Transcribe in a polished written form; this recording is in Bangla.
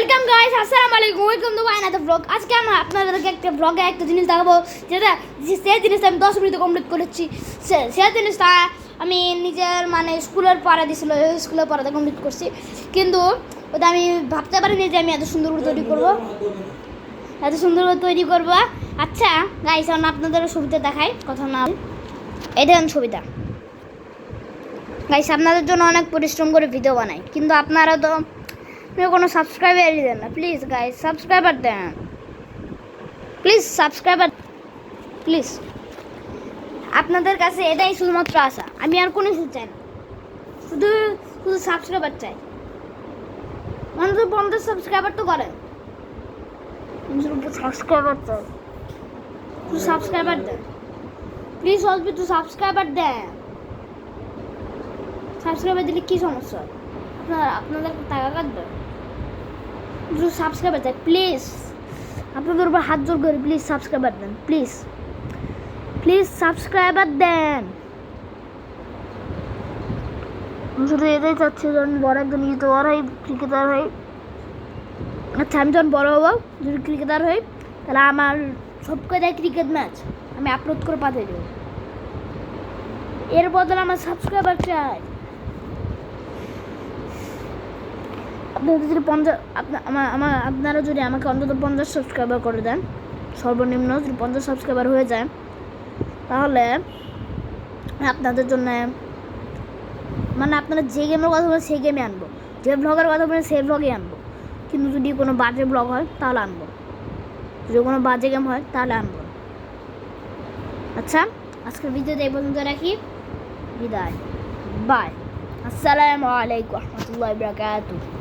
ওয়েলকাম গাইস, আসসালামু আলাইকুম। Welcome to my another blog. আজকে আমরা আপনাদেরকে একটা ব্লগে একটা জিনিস দেখাবো, যেটা সেই জিনিসটা আমি 10 মিনিটে কমপ্লিট করেছি। সেই জিনিসটা আমি নিজের স্কুলের পড়া দিয়েছিল, স্কুলের পড়াতে কমপ্লিট করছি। কিন্তু ওটা আমি ভাবতে পারিনি যে আমি এত সুন্দর করে তৈরি করবো, আচ্ছা গাইস, এখন আপনাদের ছবিটা দেখাই, কথা না এটা ছবিটা। গাইস, আপনাদের জন্য অনেক পরিশ্রম করে ভিডিও বানাই, কিন্তু আপনারা তো কোনো সাবস্ক্রাইবারই দেন না। প্লিজ গাইস, সাবস্ক্রাইবার দেন, প্লিজ সাবস্ক্রাইবার, প্লিজ। আপনাদের কাছে এটাই শুধুমাত্র আশা, আমি আর কোনো কিছু চাই না, শুধু শুধু সাবস্ক্রাইবার চাই। মানুষ 50 সাবস্ক্রাইবার তো করেন, সাবস্ক্রাইবার চাই, শুধু সাবস্ক্রাইবার দেন, প্লিজ। অল্প একটু সাবস্ক্রাইবার দেন। সাবস্ক্রাইবার দিলে কী সমস্যা? আপনাদের টাকা কাটবে, শুধু সাবস্ক্রাইবার দেন প্লিজ। আপনাদের উপর হাত জোর করে প্লিজ সাবস্ক্রাইবার দেন, প্লিজ প্লিজ সাবস্ক্রাইবার দেন। শুধু এটাই চাচ্ছি, যখন বড় একজন ইউটিউবার হই, ক্রিকেটার হই। আচ্ছা, আমি যখন বড় হবো, যদি ক্রিকেটার হই, তাহলে আমার সব কয়টাই ক্রিকেট ম্যাচ আমি আপলোড করে পাঠিয়ে দেবো। এর বদলে আমার সাবস্ক্রাইবার চাই। আপনারা যদি আপনারা যদি আমাকে অন্তত 50 সাবস্ক্রাইবার করে দেন, সর্বনিম্ন যদি 50 সাবস্ক্রাইবার হয়ে যায়, তাহলে আপনাদের জন্য আপনারা যে গেমের কথা বলেন সেই গেমে আনবো, যে ব্লগের কথা বলেন সেই ব্লগে আনবো। কিন্তু যদি কোনো বাজে ব্লগ হয় তাহলে আনবো, যদি কোনো বাজে গেম হয় তাহলে আনবো। আচ্ছা, আজকের ভিডিওতে এই পর্যন্ত রাখি, বিদায়, বাই, আসসালামু আলাইকুম ওয়া রাহমাতুল্লাহি ওয়া বারাকাতুহু।